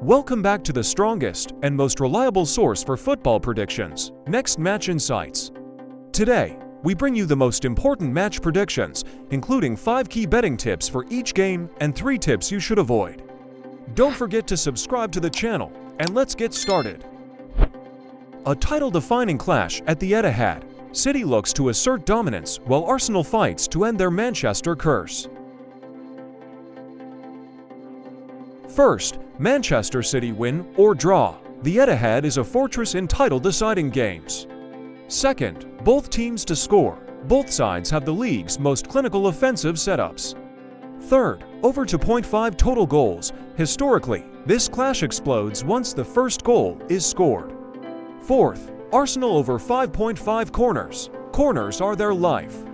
Welcome back to the strongest and most reliable source for football predictions, Next Match Insights. Today, we bring you the most important match predictions, including 5 key betting tips for each game and 3 tips you should avoid. Don't forget to subscribe to the channel, and let's get started. A title-defining clash at the Etihad. City looks to assert dominance while Arsenal fights to end their Manchester curse. First, Manchester City win or draw. The Etihad is a fortress in title-deciding games. Second, both teams to score. Both sides have the league's most clinical offensive setups. Third, over 2.5 total goals. Historically, this clash explodes once the first goal is scored. Fourth, Arsenal over 5.5 corners. Corners are their life.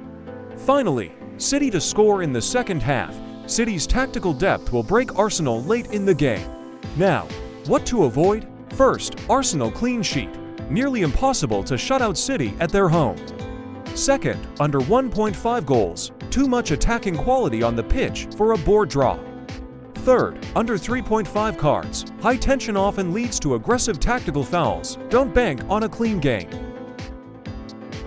Finally, City to score in the second half. City's tactical depth will break Arsenal late in the game. Now, what to avoid? First, Arsenal clean sheet. Nearly impossible to shut out City at their home. Second, under 1.5 goals. Too much attacking quality on the pitch for a board draw. Third, under 3.5 cards. High tension often leads to aggressive tactical fouls. Don't bank on a clean game.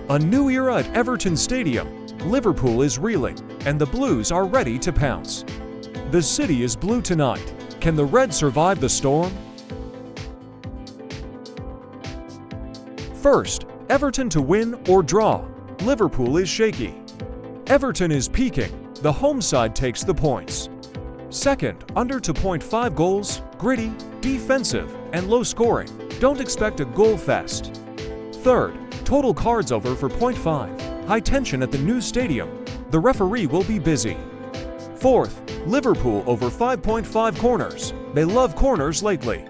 A new era at Everton Stadium. Liverpool is reeling, and the Blues are ready to pounce. The city is blue tonight. Can the Reds survive the storm? First, Everton to win or draw. Liverpool is shaky. Everton is peaking. The home side takes the points. Second, under 2.5 goals, gritty, defensive, and low scoring. Don't expect a goal fest. Third, total cards over for 0.5. High tension at the new stadium. The referee will be busy. Fourth, Liverpool over 5.5 corners. They love corners lately.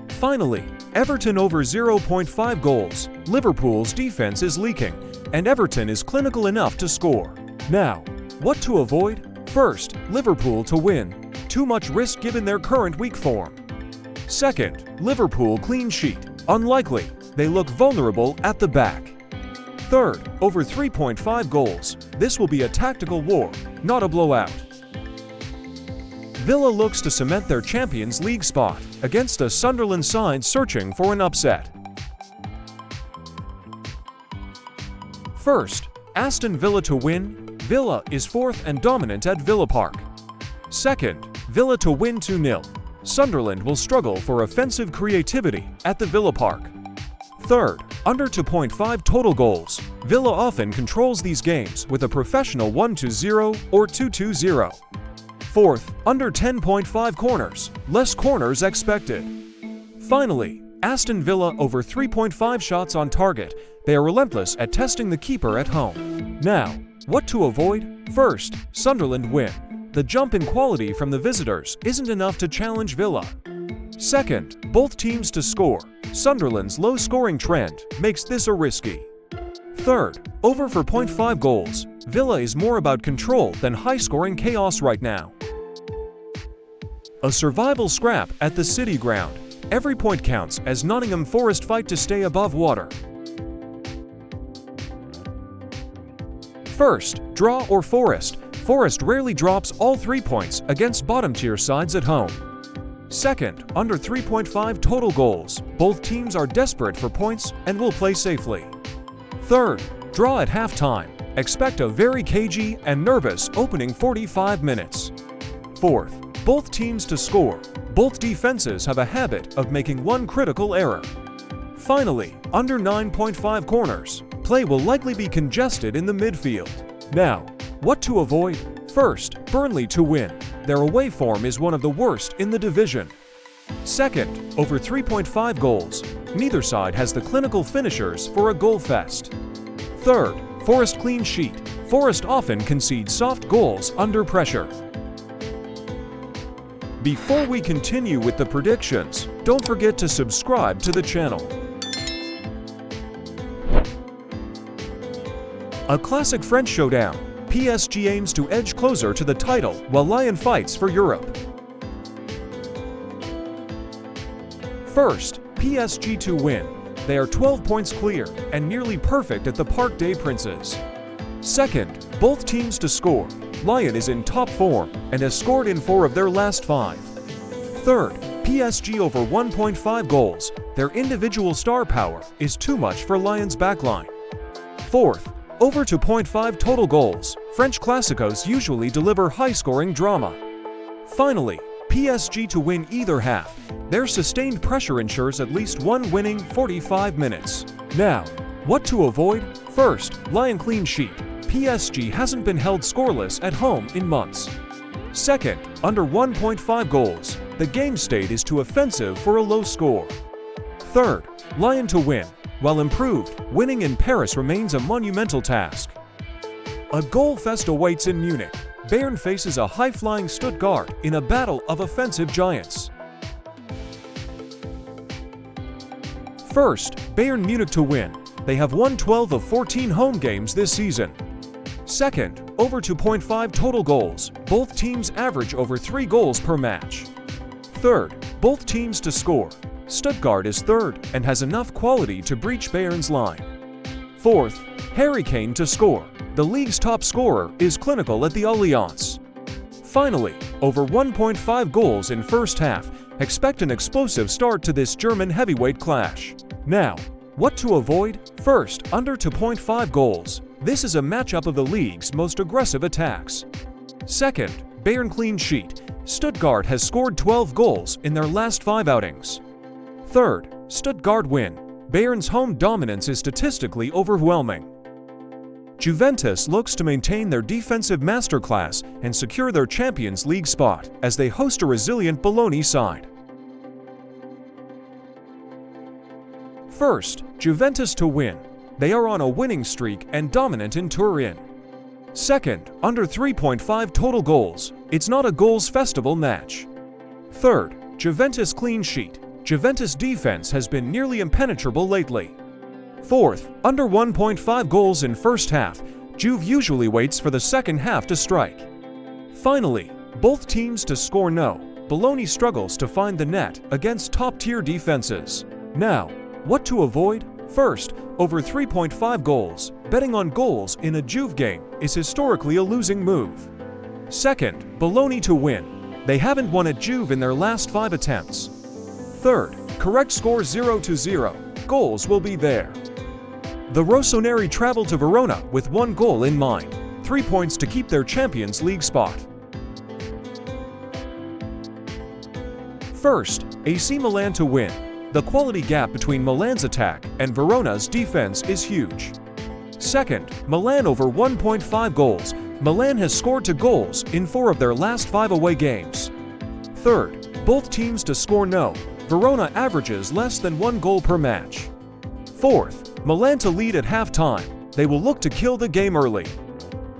Finally, Everton over 0.5 goals. Liverpool's defense is leaking, and Everton is clinical enough to score. Now, what to avoid? First, Liverpool to win. Too much risk given their current weak form. Second, Liverpool clean sheet. Unlikely. They look vulnerable at the back. Third, over 3.5 goals. This will be a tactical war, not a blowout. Villa looks to cement their Champions League spot against a Sunderland side searching for an upset. First, Aston Villa to win. Villa is fourth and dominant at Villa Park. Second, Villa to win 2-0. Sunderland will struggle for offensive creativity at the Villa Park. Third, under 2.5 total goals. Villa often controls these games with a professional 1-0 or 2-0. Fourth, under 10.5 corners. Less corners expected. Finally, Aston Villa over 3.5 shots on target. They are relentless at testing the keeper at home. Now, what to avoid? First, Sunderland win. The jump in quality from the visitors isn't enough to challenge Villa. Second, both teams to score. Sunderland's low-scoring trend makes this a risky. Third, over for 0.5 goals. Villa is more about control than high-scoring chaos right now. A survival scrap at the City ground. Every point counts as Nottingham Forest fight to stay above water. First, draw or Forest. Forest rarely drops all 3 points against bottom-tier sides at home. Second, under 3.5 total goals. Both teams are desperate for points and will play safely. Third, draw at halftime. Expect a very cagey and nervous opening 45 minutes. Fourth, both teams to score. Both defenses have a habit of making one critical error. Finally, under 9.5 corners. Play will likely be congested in the midfield. Now, what to avoid? First, Burnley to win. Their away form is one of the worst in the division. Second, over 3.5 goals. Neither side has the clinical finishers for a goal fest. Third, Forest clean sheet. Forest often concedes soft goals under pressure. Before we continue with the predictions, don't forget to subscribe to the channel. A classic French showdown. PSG aims to edge closer to the title while Lyon fights for Europe. First, PSG to win. They are 12 points clear and nearly perfect at the Parc des Princes. Second, both teams to score. Lyon is in top form and has scored in 4 of their last 5. Third, PSG over 1.5 goals. Their individual star power is too much for Lyon's backline. Fourth, over 2.5 total goals. French classicos usually deliver high-scoring drama. Finally, PSG to win either half. Their sustained pressure ensures at least one winning 45 minutes. Now, what to avoid? First, Lyon clean sheet. PSG hasn't been held scoreless at home in months. Second, under 1.5 goals. The game state is too offensive for a low score. Third, Lyon to win. While improved, winning in Paris remains a monumental task. A goal fest awaits in Munich. Bayern faces a high-flying Stuttgart in a battle of offensive giants. First, Bayern Munich to win. They have won 12 of 14 home games this season. Second, over 2.5 total goals. Both teams average over 3 goals per match. Third, both teams to score. Stuttgart is third and has enough quality to breach Bayern's line. Fourth, Harry Kane to score. The league's top scorer is clinical at the Allianz. Finally, over 1.5 goals in first half. Expect an explosive start to this German heavyweight clash. Now, what to avoid? First, under 2.5 goals. This is a matchup of the league's most aggressive attacks. Second, Bayern clean sheet. Stuttgart has scored 12 goals in their last 5 outings. Third, Stuttgart win. Bayern's home dominance is statistically overwhelming. Juventus looks to maintain their defensive masterclass and secure their Champions League spot as they host a resilient Bologna side. First, Juventus to win. They are on a winning streak and dominant in Turin. Second, under 3.5 total goals. It's not a goals festival match. Third, Juventus clean sheet. Juventus defense has been nearly impenetrable lately. Fourth, under 1.5 goals in first half. Juve usually waits for the second half to strike. Finally, both teams to score no. Bologna struggles to find the net against top-tier defenses. Now, what to avoid? First, over 3.5 goals. Betting on goals in a Juve game is historically a losing move. Second, Bologna to win. They haven't won at Juve in their last 5 attempts. Third, correct score 0-0. Goals will be there. The Rossoneri travel to Verona with 1 goal in mind. 3 points to keep their Champions League spot. First, AC Milan to win. The quality gap between Milan's attack and Verona's defense is huge. Second, Milan over 1.5 goals. Milan has scored 2 goals in 4 of their last 5 away games. Third, both teams to score no. Verona averages less than 1 goal per match. Fourth, Milan to lead at halftime. They will look to kill the game early.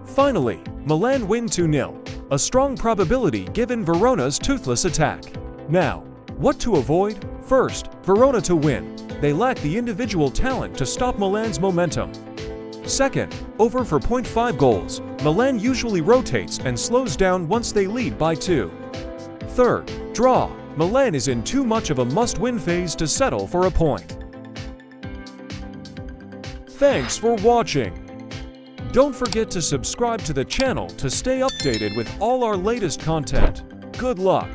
Finally, Milan win 2-0. A strong probability given Verona's toothless attack. Now, what to avoid? First, Verona to win. They lack the individual talent to stop Milan's momentum. Second, over 4.5 goals. Milan usually rotates and slows down once they lead by 2. Third, draw. Milan is in too much of a must-win phase to settle for a point. Thanks for watching. Don't forget to subscribe to the channel to stay updated with all our latest content. Good luck!